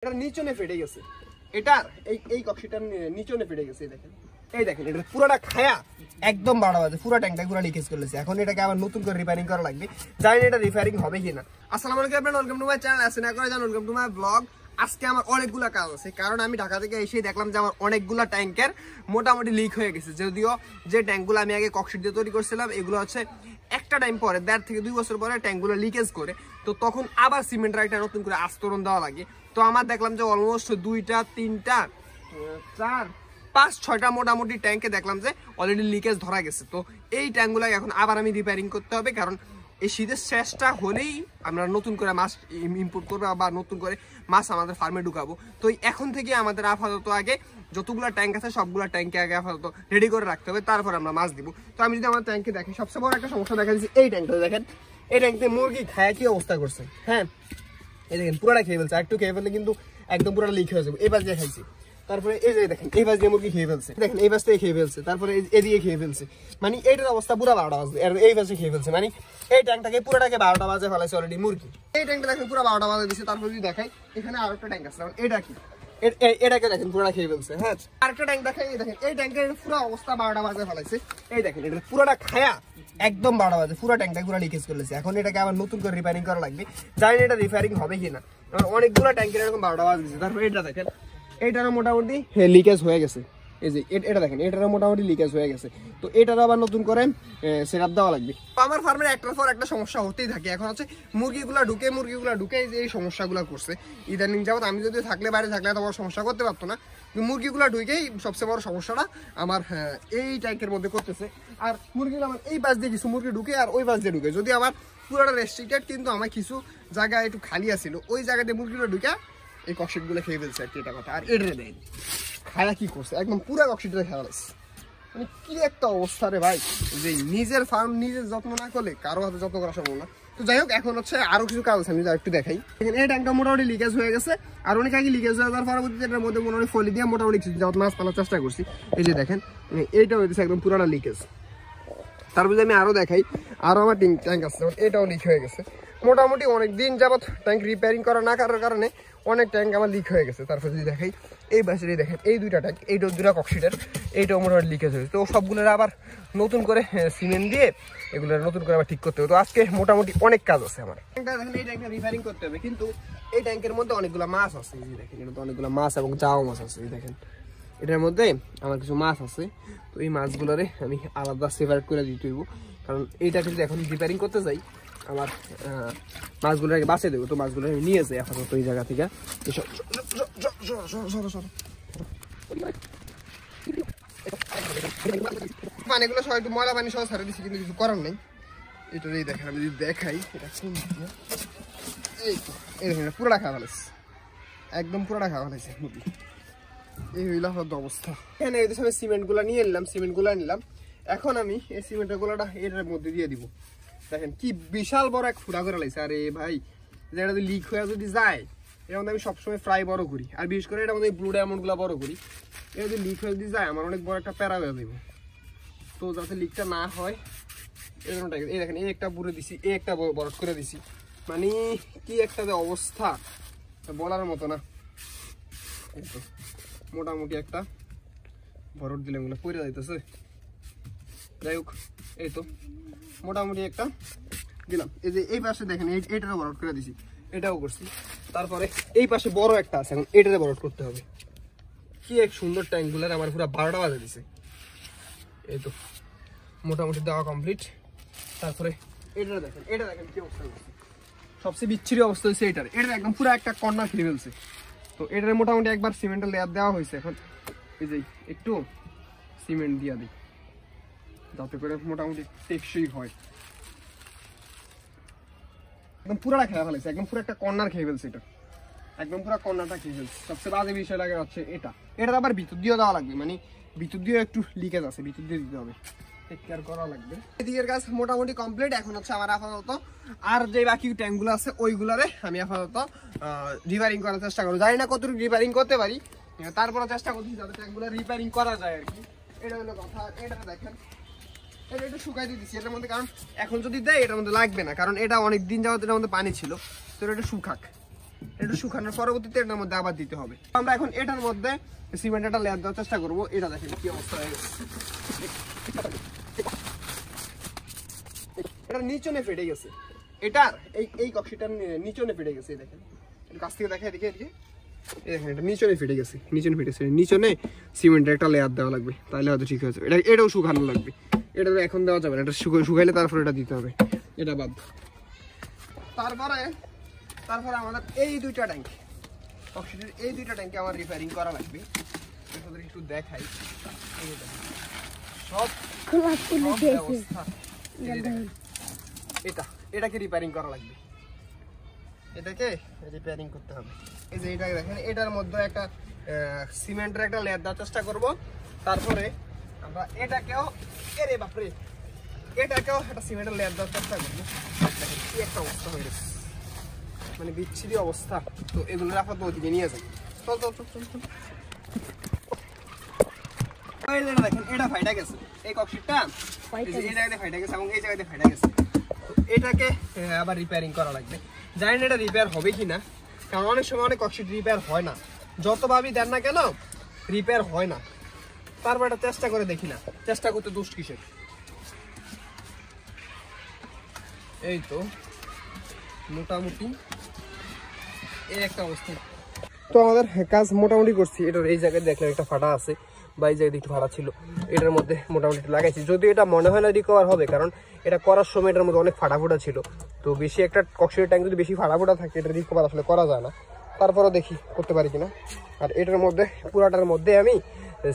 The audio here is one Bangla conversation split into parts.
এটা নিচনে ফেটে গেছে, এটার এই কক্সিটার নিচনে ফেটে গেছে। এই দেখেন এটা পুরোটা খায়া একদম 12 বাজে পুরো ট্যাঙ্কটা পুরো লিকেজ করলেছে। এখন এটাকে আবার নতুন করে রিপেয়ারিং করা লাগবে, জানি না এটা রিপেয়ারিং হবে কিনা। আসসালামু আলাইকুম everyone, welcome to my channel. আসেন না করে জান, ওয়েলকাম টু মাই ব্লগ। আজকে আমার অনেকগুলো কাজ আছে, কারণ আমি ঢাকা থেকে এসেই দেখলাম যে আমার অনেকগুলো ট্যাঙ্কের মোটামুটি লিক হয়ে গেছে। যদিও যে ট্যাঙ্কগুলো আমি আগে কক্সিট দিয়ে তৈরি করছিলাম এগুলো হচ্ছে একটা টাইম পরে 1.5 থেকে 2 বছর পরে ট্যাঙ্কগুলো লিকেজ করে, তো তখন আবার সিমেন্টের একটা নতুন করে আস্তরণ দেওয়া লাগে। তো আমার দেখলাম যে অলমোস্ট 2টা 3টা 4 5 6টা মোটামুটি ট্যাঙ্কে দেখলাম যে অলরেডি লিকেজ ধরা গেছে। তো এই ট্যাঙ্কগুলো এখন আবার আমি রিপেয়ারিং করতে হবে, কারণ এই শীতের শেষটা হলেই আমরা নতুন করে মাছ ইম্পোর্ট করবো বা নতুন করে মাছ আমাদের ফার্মে ঢুকাবো। তো এখন থেকে আমাদের আপাতত আগে যতগুলো ট্যাঙ্ক আছে সবগুলো ট্যাঙ্কে আগে আপাতত রেডি করে রাখতে হবে, তারপর আমরা মাছ দিব। তো আমি যদি আমার ট্যাঙ্কে দেখি, সবচেয়ে বড় একটা সমস্যা দেখা দিচ্ছি এই ট্যাঙ্কটা দেখেন। এই ট্যাঙ্কে মুরগি খায় কি অবস্থা করছে, হ্যাঁ এই দেখেন পুরোটা খেয়ে ফেলছে। একটু খেয়ে ফেললে কিন্তু একদম পুরোটা লিক হয়ে যাবে। এবার যে খাইছি, তারপরে এই যে দেখেন এই বাস দিয়ে মুরগি খেয়ে ফেলছে, দেখেন এই বাস থেকে খেয়ে ফেলছে, তারপরে এদিকে খেয়ে ফেলছে। মানে এইটার অবস্থা পুরো 12টা বাজে, আর এই বাসে খেয়ে ফেলছে। মানে এই ট্যাঙ্কটাকে পুরোটাকে 12টা বাজে ফেলাইছে অলরেডি মুরগি। এই ট্যাঙ্কটা দেখেন পুরো 12টা বাজে দিচ্ছে। তারপর যদি দেখাই এখানে আর একটা ট্যাঙ্ক আছে, এটা কি এটাকে দেখেন পুরোটা খেয়ে ফেলছে। হ্যাঁ আরেকটা ট্যাঙ্ক দেখাই, দেখেন এই ট্যাঙ্কের পুরো অবস্থা 12টা বাজে ফেলাইছে। এই দেখেন এটা পুরোটা খায়া একদম 12 বাজে পুরো ট্যাঙ্কটা পুরো লিকেজ করলেছে। এখন এটাকে আবার নতুন করে রিপেয়ারিং করা লাগবে, জানি না এটা রিপেয়ারিং হবে কিনা। অনেকগুলো ট্যাঙ্কের এরকম 12টা বাজে দিচ্ছে। তারপর এটা দেখেন এটারও মোটামুটি লিকেজ হয়ে গেছে। এই যে এটা দেখেন এটারও মোটামুটি লিকেজ হয়ে গেছে। তো এটারও আবার নতুন করে সেটআপ দেওয়া লাগবে। আমার ফার্মের একটার পর একটা সমস্যা হতেই থাকে। এখন হচ্ছে মুরগিগুলা ঢুকে এই সমস্যাগুলো করছে ইদানিং যাবত। আমি যদি থাকলে বাইরে থাকলে এত বড় সমস্যা করতে পারতো না, কিন্তু মুরগিগুলা ঢুকেই সবচেয়ে বড় সমস্যাটা আমার এই ট্যাঙ্কের মধ্যে করতেছে। আর মুরগিগুলো আমার এই পাশ দিয়ে কিছু মুরগি ঢুকে আর ওই পাশ দিয়ে ঢুকে, যদি আমার পুরোটা রেস্ট্রিক্টেড, কিন্তু আমার কিছু জায়গা একটু খালি আছিল, ওই জায়গাতে মুরগিগুলো ঢুকে এই ককশিট গুলো খেয়ে ফেলছে আর কি, এটা কথা। আর এটা দেয় খায়া কি করছে, একদম পুরো ককশিটটা খেয়ে ফেলছে। মানে কি একটা অবস্থা রে ভাই, যে নিজের ফার্ম নিজের যত্ন না করলে কারো হাতে যত্ন করা সম্ভব না। তো যাই হোক, এখন হচ্ছে আরো কিছু কাজ আছে, আমি একটু দেখাই। এই ট্যাঙ্কটা মোটামুটি লিকেজ হয়ে গেছে, আর অনেক আগে লিকেজ হয়ে যাওয়ার পরবর্তীতে এটার মধ্যে মোটামুটি ফলি দিয়ে মোটামুটি মাছ পালার চেষ্টা করছি। এই যে দেখেন এইটা হয়েছে একদম পুরানা লিকেজ। তারপর যদি আমি আরো দেখাই, আরো আমার ট্যাঙ্ক আছে, এটাও লিক হয়ে গেছে। মোটামুটি অনেক দিন যাবত ট্যাঙ্ক রিপেয়ারিং করা না করার কারণে অনেক ট্যাঙ্ক আমার লিক হয়ে গেছে। তারপর যদি দেখাই এই বাসেরই দেখেন এই 2টা ট্যাঙ্ক, এইটাও 2টা ককশিটের, এইটাও মোটামুটি লিকেজ হয়েছে। তো সবগুলোর আবার নতুন করে সিমেন্ট দিয়ে এগুলো নতুন করে আবার ঠিক করতে হবে। তো আজকে মোটামুটি অনেক কাজ আছে আমার। ট্যাঙ্কটা দেখেন এই ট্যাঙ্কটা রিপেয়ারিং করতে হবে, কিন্তু এই ট্যাঙ্কের মধ্যে অনেকগুলো মাছ আছে। এই দেখেন এটা তো অনেকগুলো মাছ এবং চাও মাছ আছে। এই দেখেন এটার মধ্যে আমার কিছু মাছ আছে। তো এই মাছগুলোরে আমি আলাদা সেপারেট করে দিতে হইব, কারণ এইটাকে যদি এখন রিপেয়ারিং করতে যাই আমার মাছগুলোকে বাঁচিয়ে দেবো। তো মাছগুলো আমি নিয়ে যাই আপাতত এই জায়গা থেকে। পানিগুলো সবাই একটু ময়লা পানি সহ ছাড়ে দিচ্ছি, কিন্তু কিছু করার নেই। এটাই দেখেন আমি যদি দেখাই, এটা এই দেখেন এটা পুরোটা খাওয়া ফেলেছে, একদম পুরোটা খাওয়া ফেলেছে। এই হইল অবস্থা। এখানে আমি সিমেন্টগুলো নিয়ে নিলাম, এখন আমি এই সিমেন্টের গোলাটা এটার মধ্যে দিয়ে দিব। দেখেন কি বিশাল বড় এক ফুটা করে লাগছে। আরে ভাই, যেটা যদি লিক হয়ে যদি যায়, এর মধ্যে আমি সবসময় ফ্রাই বড় করি, আর বিশেষ করে এটা মধ্যে ব্লু ডায়মন্ড গুলা বড় করি। এটা যদি লিক হয়ে যদি যায় আমার অনেক বড় একটা প্যারা হয়ে যাবে। তো যাতে লিকটা না হয় এরকমটা, এই দেখেন এই একটা পুরে দিছি, এই একটা বরফ করে দিছি। মানে কি একটা যে অবস্থা বলার মতো না। এই তো মোটামুটি একটা বরফ দিলে এগুলো পড়ে যাইতেছে। যাই হোক, এই তো মোটামুটি একটা দিলাম। এই যে এই পাশে দেখেন এইটারও বরফ করে দিছি, এটাও করছি। তারপরে এই পাশে বড় একটা আছে, এখন এটাতে বরফ করতে হবে। কি এক সুন্দর ট্যাঙ্কগুলার আমার পুরো 12টা বাজে দিছে। এই তো মোটামুটি দেওয়া কমপ্লিট। তারপরে এটা দেখেন কি অবস্থা হচ্ছে। সবচেয়ে বিচ্ছিরি অবস্থা হচ্ছে এটার একদম পুরো একটা কর্নার খেয়ে ফেলছে। তো এটার মোটামুটি একবার সিমেন্টের লেয়ার দেওয়া হয়েছে। এখন এই যে একটু সিমেন্ট দিয়া দিই, যাতে করে মোটামুটি টেকসই হয়। একদম পুরোটা খেয়ে ফেলেছে, একদম পুরো একটা কর্নার খেয়ে ফেলছে। এটা একদম পুরো কর্নারটা খেয়ে ফেলছে। সবচেয়ে বাজে বিষয় লাগে হচ্ছে এটা আবার ভিতর দিয়ে দেওয়া লাগবে, মানে ভিতর দিয়ে একটু লিকেজ আছে, ভিতর দিয়ে দিতে হবে, টেক কেয়ার করা লাগবে। এদিকের কাজ মোটামুটি কমপ্লিট। এখন হচ্ছে আমার আপাতত আর যে বাকি ট্যাঙ্কগুলো আছে ওইগুলারে আমি আপাতত রিপেয়ারিং করার চেষ্টা করবো। জানি না কতটুকু রিপেয়ারিং করতে পারি, তারপরে চেষ্টা করছি যাতে ট্যাঙ্কগুলো রিপেয়ারিং করা যায় আর কি। এটা হলো কথা। এটা দেখেন এটা একটু শুকাই দিয়ে দিচ্ছি এটার মধ্যে, কারণ এখন যদি দেয় এটার মধ্যে লাগবে না, কারণ এটা অনেক দিন যাওয়ার এটার মধ্যে পানি ছিল। তো এটা একটু শুকাক, একটু শুকানোর পরবর্তীতে এটার মধ্যে আবার দিতে হবে। আমরা এখন এটার মধ্যে সিমেন্ট একটা লেয়ার দেওয়ার চেষ্টা করবো। এটা দেখেন কি অবস্থা হয়ে গেছে, এটা নিচনে ফেটে গেছে। এটার এই কক্সিটার নিচনে ফেটে গেছে। দেখেন কাছ থেকে দেখা এদিকে এদিকে দেখেন এটা নিচনে ফেটে গেছে, নিচনে ফেটেছে। নিচনে সিমেন্টের একটা লেয়ার দেওয়া লাগবে, তাহলে হয়তো ঠিক হয়ে যাবে। এটাও শুকানো লাগবে, এটা এখন দেওয়া যাবে না, এটা শুকাইলে তারপরে এটা দিতে হবে, এটা বাদ। তারপরে আমাদের এই দুইটা ট্যাঙ্ক, অক্সিজেনের এই দুইটা ট্যাঙ্কে আমার রিপেয়ারিং করা লাগবে। একটু দেখাই, সব ব্যবস্থা এটাকে রিপেয়ারিং করা লাগবে, এটাকে রিপেয়ারিং করতে হবে। এই যে এটা দেখেন, এটার মধ্যে একটা সিমেন্টের একটা লেয়ার দেওয়ার চেষ্টা করব। তারপরে আমরা এটাকেও একটা সিমেন্টের লেয়ার দেওয়ার চেষ্টা করবো। কি একটা অবস্থা হয়ে গেছে, মানে বিচ্ছিরি অবস্থা। তো এগুলো আপাতত ওদিকে নিয়ে যাই। চল দেখেন এটা ফাইটা গেছে, এই কক্সিটটা এই জায়গাতে ফাইটা গেছে এবং এই জায়গাতে ফাইটা গেছে। এটাকে আবার রিপেয়ারিং করা লাগবে। জানি না এটা রিপেয়ার হবে কিনা, কারণ অনেক সময় অনেক কক্সিট রিপেয়ার হয় না, যতভাবেই দেন না কেন রিপেয়ার হয় না। তারপর এটা চেষ্টা করে দেখি না, চেষ্টা করতে দোষ কিসের। এই তো মোটামুটি এই একটা অবস্থা। তো আমাদের কাজ মোটামুটি করছি। এটার এই জায়গায় দেখলাম একটা ফাটা আছে, বা এই জায়গায় একটু ফাটা ছিল, এটার মধ্যে মোটামুটি লাগাইছি। যদি এটা মনে হয় না রিকভার হবে, কারণ এটা করার সময় এটার মধ্যে অনেক ফাটাফোটা ছিল। তো বেশি একটা কক্সিটের ট্যাঙ্ক যদি বেশি ফাটাফোটা থাকে, এটা রিকভার আসলে করা যায় না। তারপরেও দেখি করতে পারি কিনা। আর এটার মধ্যে পুরাটার মধ্যে আমি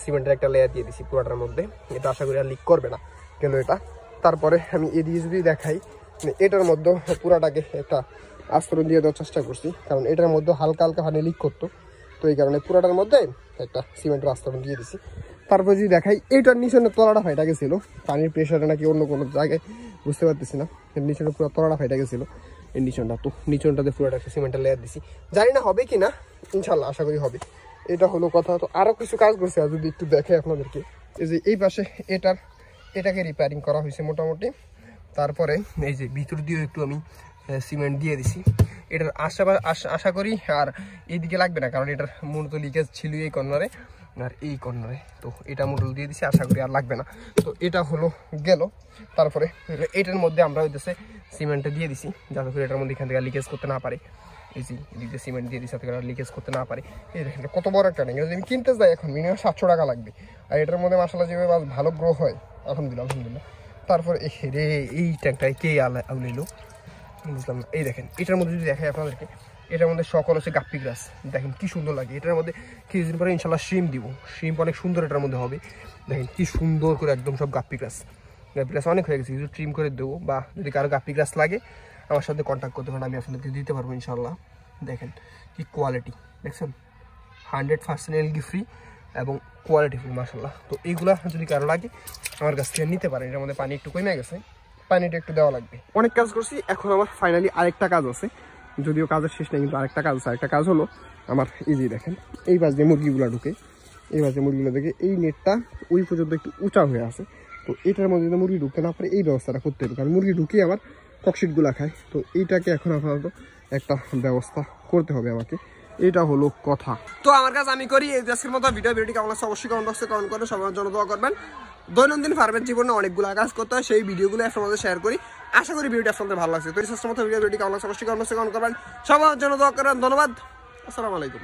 সিমেন্টের একটা লেয়ার দিয়ে দিছি পুরাটার মধ্যে, এটা আশা করি আর লিক করবে না কেন এটা। তারপরে আমি এদিকে যদি দেখাই, এটার মধ্যে পুরাটাকে একটা আস্তরণ দিয়ে দেওয়ার চেষ্টা করছি, কারণ এটার মধ্যে হালকা হালকা পানি লিক করতো। তো এই কারণে পুরাটার মধ্যে একটা সিমেন্টের আস্তরণ দিয়ে দিছি। তারপর যদি দেখাই, এইটার নিচনের তলাটা ফাইটা গেছিল, পানির প্রেশারে নাকি অন্য কোনো জায়গায় বুঝতে পারতেছি না, নিচনের পুরো তলাটা ফাইটা গেছিল এই নিচনটা। তো নিচনটাতে পুরোটা একটা সিমেন্টের লেয়ার দিছি, জানি না হবে কি না, ইনশাল্লাহ আশা করি হবে। এটা হলো কথা। তো আরও কিছু কাজ করছে, আর যদি একটু দেখে আপনাদেরকে, এই যে এই পাশে এটাকে রিপেয়ারিং করা হয়েছে মোটামুটি। তারপরে এই যে ভিতর দিয়েও একটু আমি সিমেন্ট দিয়ে দিছি। এটার আশা করি আর এইদিকে লাগবে না, কারণ এটার মূলত লিকেজ ছিল এই কর্নারে আর এই কর্নারে। তো এটা মোটল দিয়ে দিছি, আশা করি আর লাগবে না। তো এটা হলো গেল। তারপরে এটার মধ্যে আমরা হইতেছে সিমেন্টটা দিয়ে দিছি, যাতে করে এটার মধ্যে এখান থেকে লিকেজ করতে না পারে। এই যে এদিকে সিমেন্ট দিয়ে দিছি, যাতে করে লিকেজ করতে না পারে। এই দেখেন কত বড় একটা ট্যাঙ্ক, যদি আমি কিনতে যাই এখন মিনিমাম 700 টাকা লাগবে। আর এটার মধ্যে মাশাআল্লাহ যেভাবে ভালো গ্রো হয়, আলহামদুলিল্লাহ। তারপর এই ট্যাঙ্কটায় কে আউলাইলো বুঝলাম না। এই দেখেন এটার মধ্যে যদি দেখাই আপনাদেরকে, এটার মধ্যে সকল হচ্ছে গাপ্পি গ্রাস, দেখেন কি সুন্দর লাগে। এটার মধ্যে কিছুদিন পরে ইনশাল্লাহ শ্রিম দিব, শ্রিম অনেক সুন্দর এটার মধ্যে হবে। দেখেন কি সুন্দর করে একদম সব গাপ্পি গ্রাস অনেক হয়ে গেছে, কিছু ট্রিম করে দেবো। বা যদি কারো গাপ্পি গ্রাস লাগে আমার সাথে কন্ট্যাক্ট করতে পারেন, আমি আপনাদেরকে দিতে পারবো ইনশাল্লাহ। দেখেন কি কোয়ালিটি, দেখছেন 100% এলগি ফ্রি এবং কোয়ালিটিফুল মাশাআল্লাহ। তো এইগুলা যদি কারো লাগে আমার কাছ থেকে নিতে পারেন। এটার মধ্যে পানি একটু কমে গেছে, পানিটা একটু দেওয়া লাগবে। অনেক কাজ করছি, এখন আমার ফাইনালি আরেকটা কাজ আছে, যদিও কাজের শেষ নেই, কিন্তু আরেকটা কাজ আছে। আরেকটা কাজ হলো আমার এই যে দেখেন এই পাশ দিয়ে মুরগিগুলো ঢুকে, এই পাশ দিয়ে মুরগিগুলো দেখে এই নেটটা ওই পর্যন্ত একটু উঁচা হয়ে আছে। তো এটার মধ্যে যদি মুরগি ঢুকতে না পারে, এই ব্যবস্থাটা করতে হবে, কারণ মুরগি ঢুকিয়ে আবার ককশিটগুলো খায়। তো এইটাকে এখন আপাতত একটা ব্যবস্থা করতে হবে আমাকে, এটা হলো কথা। তো আমার কাছে আমি করি এই আজকের মতো ভিডিওটি কেমন লাগছে অবশ্যই কমেন্ট বক্সে কমেন্ট করে সবার জন্য দোয়া করবেন। দৈনন্দিন ফার্মের জীবনে অনেকগুলো কাজ করতে হয়, সেই ভিডিওগুলো আপনাদের শেয়ার করি। আশা করি ভিডিওটি আপনাদের ভালো লাগছে। তো এই মতো ভিডিওটি কেমন লাগছে অবশ্যই কমেন্ট বক্সে কমেন্ট করবেন। সবার জন্য দোয়া করবেন। ধন্যবাদ, আসসালামু আলাইকুম।